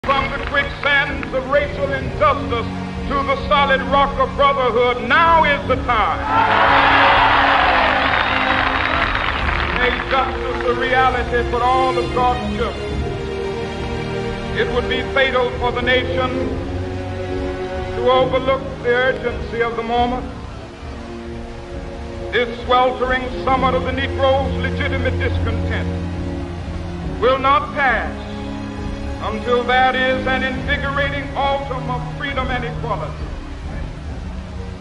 From the quicksands of racial injustice to the solid rock of brotherhood, now is the time. Make justice a reality for all of God's children. It would be fatal for the nation to overlook the urgency of the moment. This sweltering summer of the Negro's legitimate discontent will not pass until there is an invigorating autumn of freedom and equality.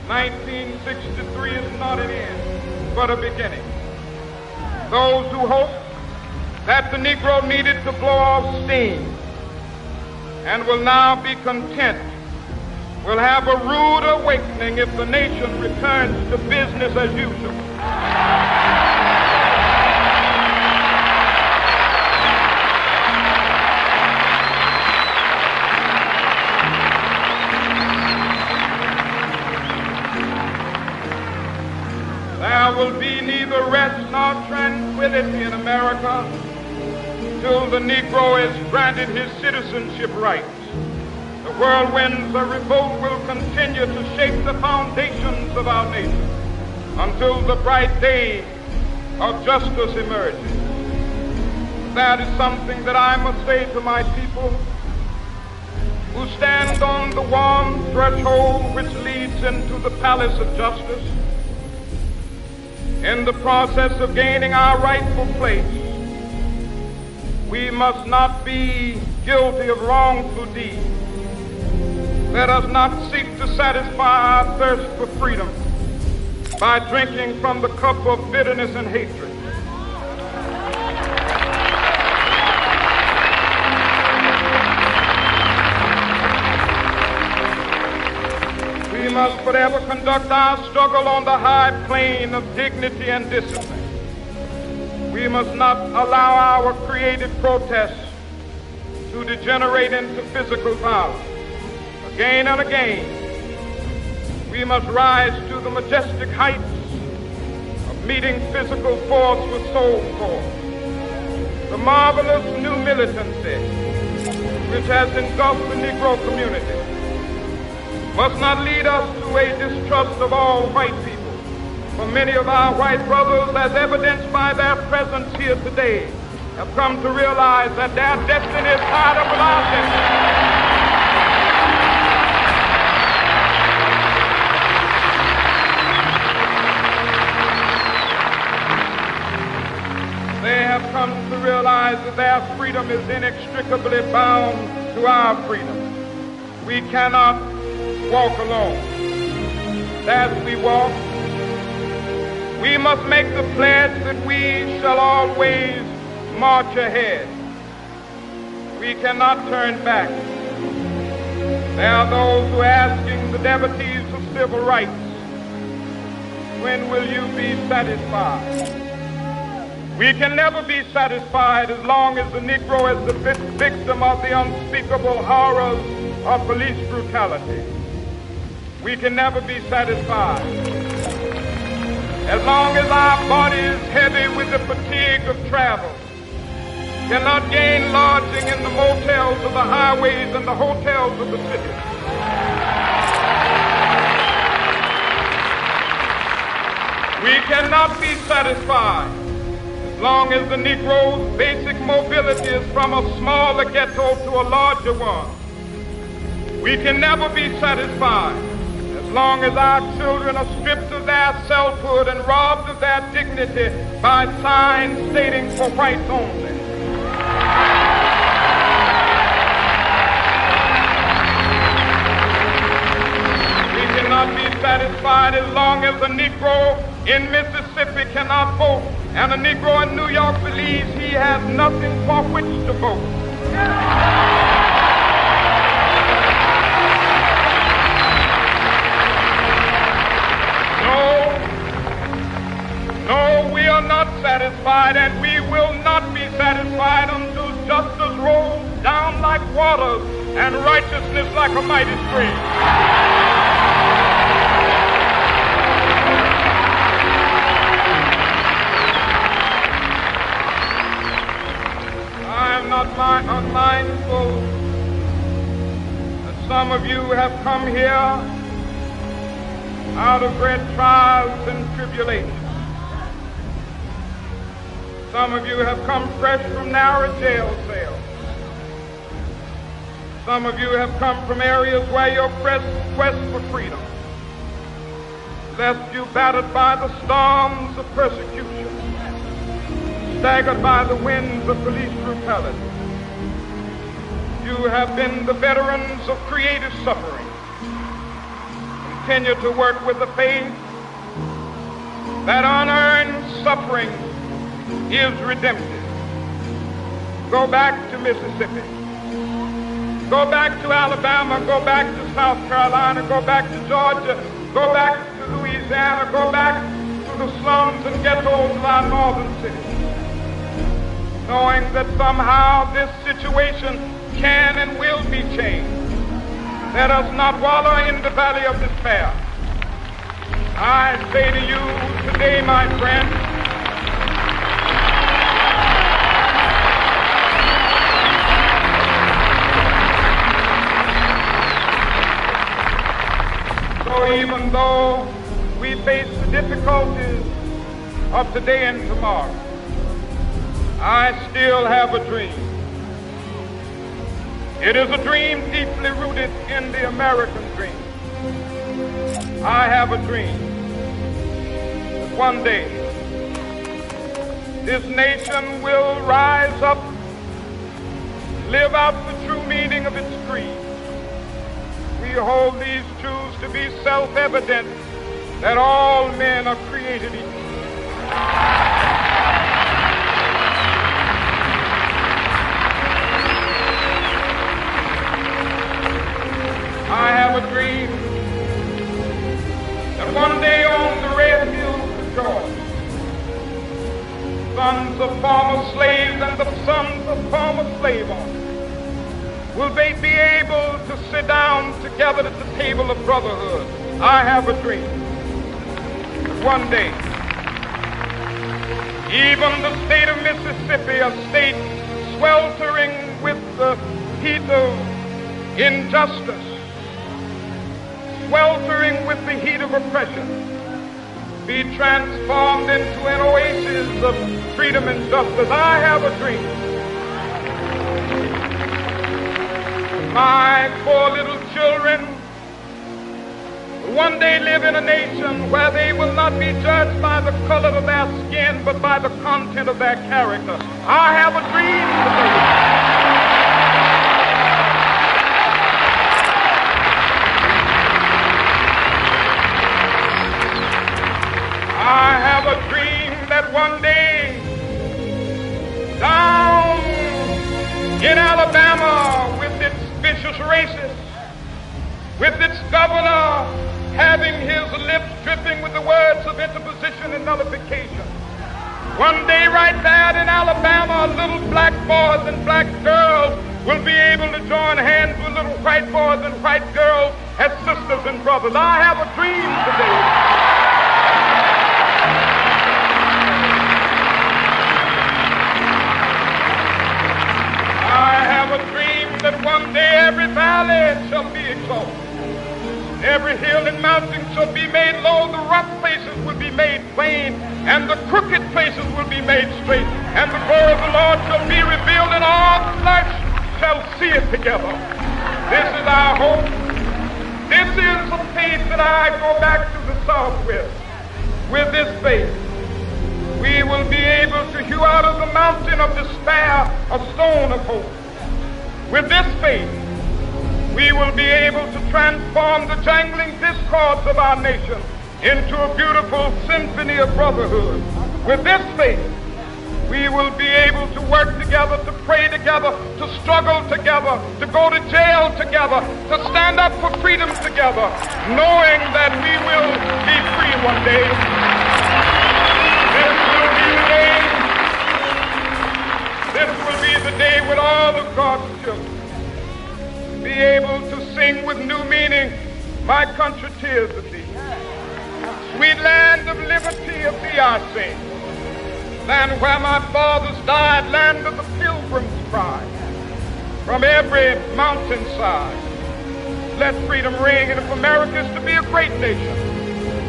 1963 is not an end, but a beginning. Those who hope that the Negro needed to blow off steam and will now be content will have a rude awakening if the nation returns to business as usual. There will be neither rest nor tranquility in America till the Negro is granted his citizenship rights. The whirlwinds of revolt will continue to shake the foundations of our nation until the bright day of justice emerges. That is something that I must say to my people who stand on the warm threshold which leads into the palace of justice. In the process of gaining our rightful place, we must not be guilty of wrongful deeds. Let us not seek to satisfy our thirst for freedom by drinking from the cup of bitterness and hatred. We must forever conduct our struggle on the high plane of dignity and discipline. We must not allow our creative protests to degenerate into physical violence. Again and again, we must rise to the majestic heights of meeting physical force with soul force. The marvelous new militancy which has engulfed the Negro community must not lead us to a distrust of all white people. For many of our white brothers, as evidenced by their presence here today, have come to realize that their destiny is tied up with our destiny. They have come to realize that their freedom is inextricably bound to our freedom. We cannot walk alone. As we walk, we must make the pledge that we shall always march ahead. We cannot turn back. There are those who are asking the devotees of civil rights, when will you be satisfied? We can never be satisfied as long as the Negro is the victim of the unspeakable horrors of police brutality. We can never be satisfied as long as our body is heavy with the fatigue of travel, cannot gain lodging in the motels of the highways and the hotels of the city. We cannot be satisfied as long as the Negro's basic mobility is from a smaller ghetto to a larger one. We can never be satisfied as long as our children are stripped of their selfhood and robbed of their dignity by signs stating for whites only. We cannot be satisfied as long as a Negro in Mississippi cannot vote and a Negro in New York believes he has nothing for which to vote. No, we are not satisfied, and we will not be satisfied until justice rolls down like waters and righteousness like a mighty stream. I am not unmindful Some of you have come here out of great trials and tribulations. Some of you have come fresh from narrow jail cells. Some of you have come from areas where your quest for freedom left you battered by the storms of persecution, staggered by the winds of police brutality. You have been the veterans of creative suffering. Continue to work with the faith that unearned suffering is redemptive. Go back to Mississippi. Go back to Alabama. Go back to South Carolina. Go back to Georgia. Go back to Louisiana. Go back to the slums and ghettos of our northern cities, knowing that somehow this situation can and will be changed. Let us not wallow in the valley of despair. I say to you today, my friends, so even though we face the difficulties of today and tomorrow, I still have a dream. It is a dream deeply rooted in the American dream. I have a dream that one day this nation will rise up, live out the true meaning of its creed. We hold these truths to be self-evident, that all men are created equal. I have a dream that one day on the red hills of Georgia, sons of former slaves and the sons of former slave owners will they be able to sit down together at the table of brotherhood. I have a dream that one day even the state of Mississippi, a state sweltering with the heat of injustice, sweltering with the heat of oppression, be transformed into an oasis of freedom and justice. I have a dream. My four little children will one day live in a nation where they will not be judged by the color of their skin, but by the content of their character. I have a dream today. I have a dream that one day down in Alabama, with its vicious racists, with its governor having his lips dripping with the words of interposition and nullification, one day right there in Alabama, little black boys and black girls will be able to join hands with little white boys and white girls as sisters and brothers. I have a dream today. I have a dream that one day every valley shall be exalted. Every hill and mountain shall be made low. The rough places will be made plain, and the crooked places will be made straight. And the glory of the Lord shall be revealed, and all flesh shall see it together. This is our hope. This is the faith that I go back to the South with. With this faith, we will be able to hew out of the mountain of despair a stone of hope. With this faith, we will be able to transform the jangling discords of our nation into a beautiful symphony of brotherhood. With this faith, we will be able to work together, to pray together, to struggle together, to go to jail together, to stand up for freedom together, knowing that we will be free one day. This will be the day with all of God's children be able to sing with new meaning, my country, tears of thee. Sweet land of liberty of thee I sing. Land where my fathers died, land of the pilgrim's pride. From every mountainside, let freedom ring. And if America is to be a great nation,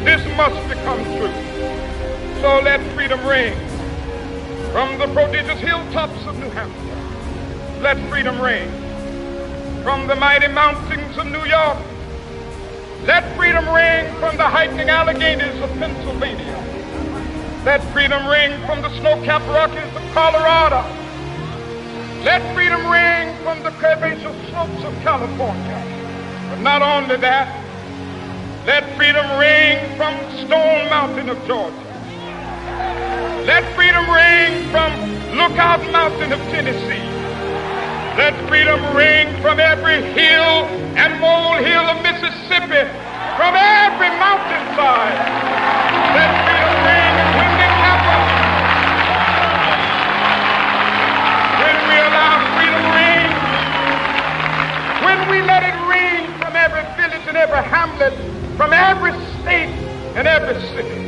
this must become true. So let freedom ring from the prodigious hilltops of New Hampshire. Let freedom ring from the mighty mountains of New York. Let freedom ring from the hiking Alleghenies of Pennsylvania. Let freedom ring from the snow-capped Rockies of Colorado. Let freedom ring from the curvaceous slopes of California. But not only that, let freedom ring from Stone Mountain of Georgia. Let freedom ring from Lookout Mountain of Tennessee. Let freedom ring from every hill and molehill of Mississippi, from every mountainside. Let freedom ring, and when they happen, when we allow freedom ring, when we let it ring from every village and every hamlet, from every state and every city,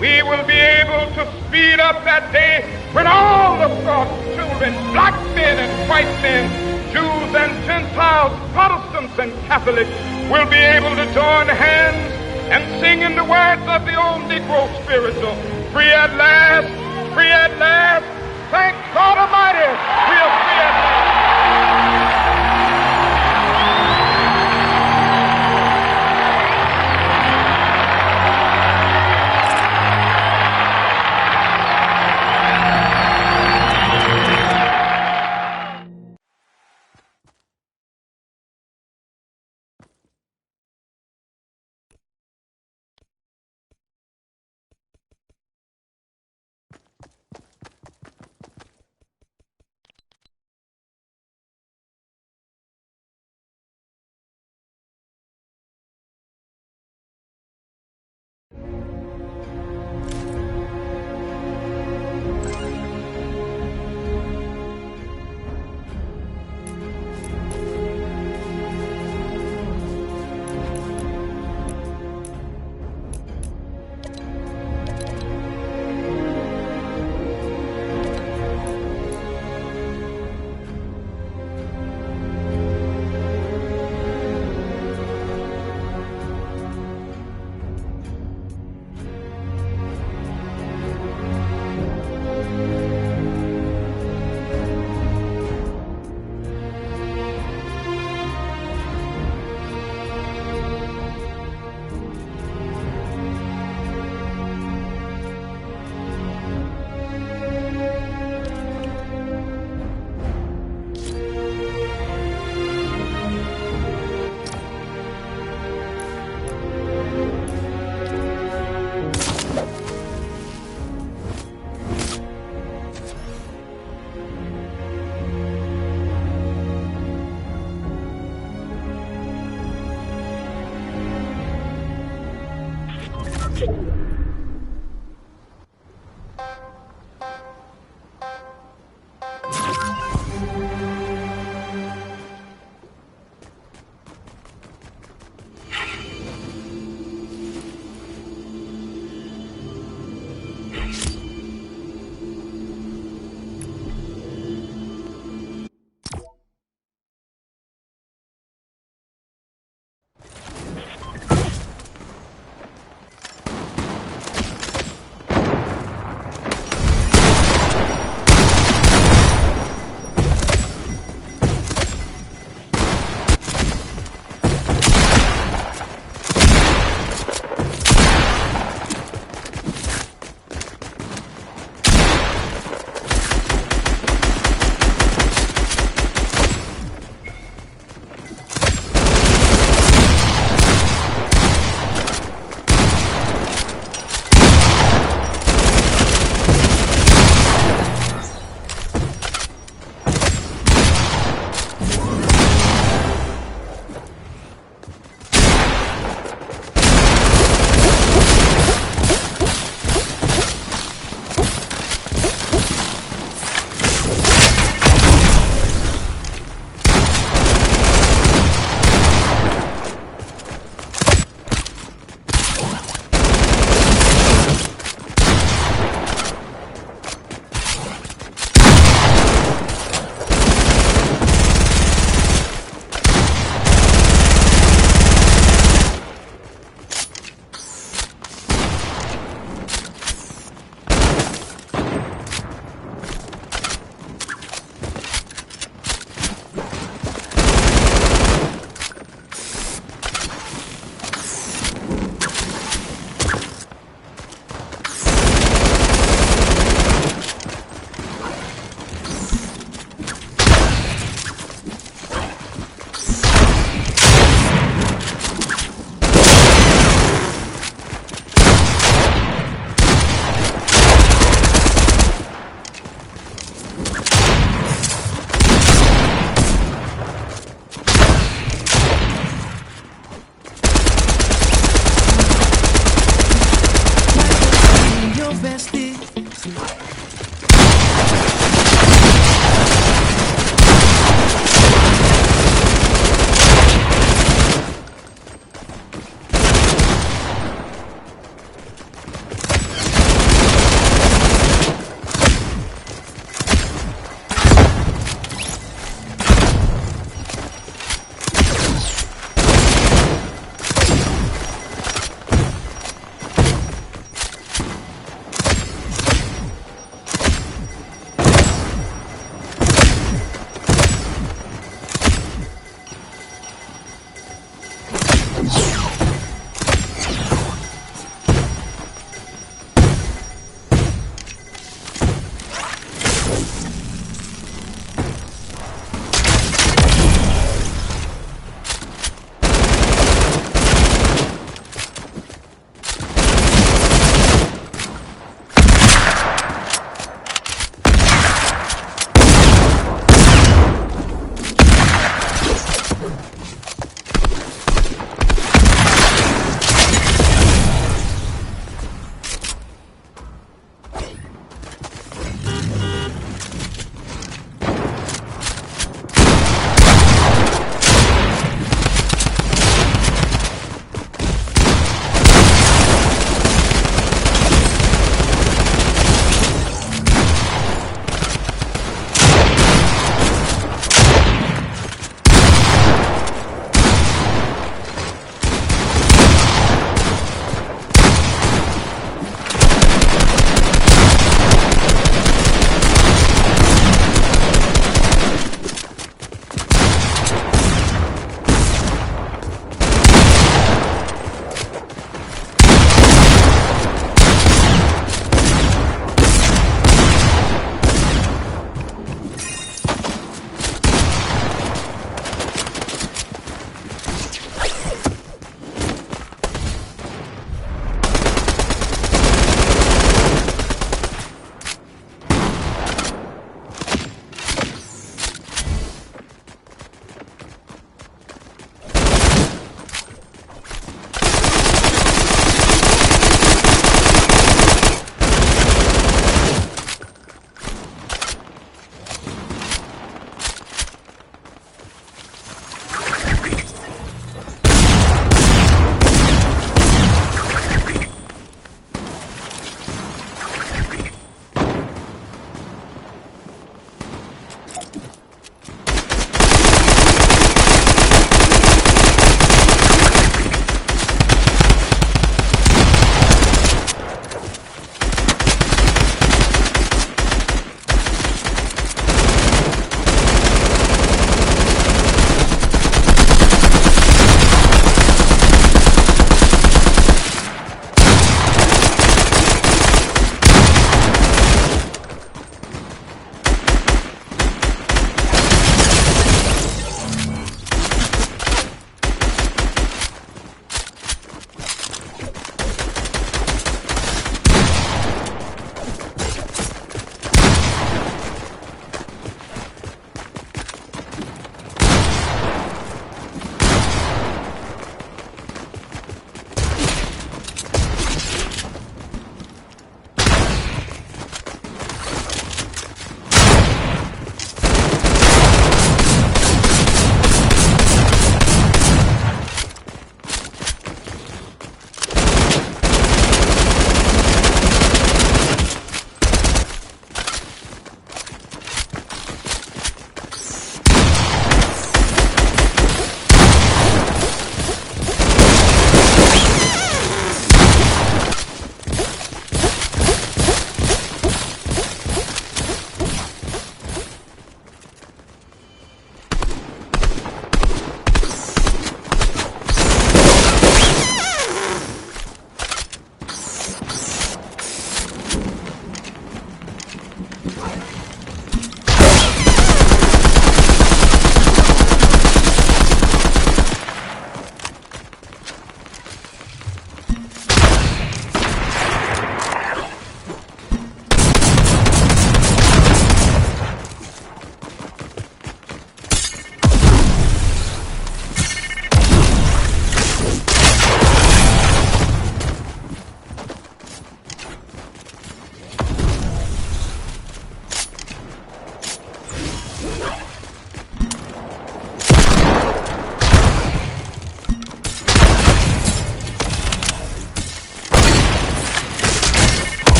we will be able to speed up that day when all of God's children, black men and white men, Jews and Gentiles, Protestants and Catholics, will be able to join hands and sing in the words of the old Negro spiritual, free at last, free at last, thank God Almighty, we are free at last.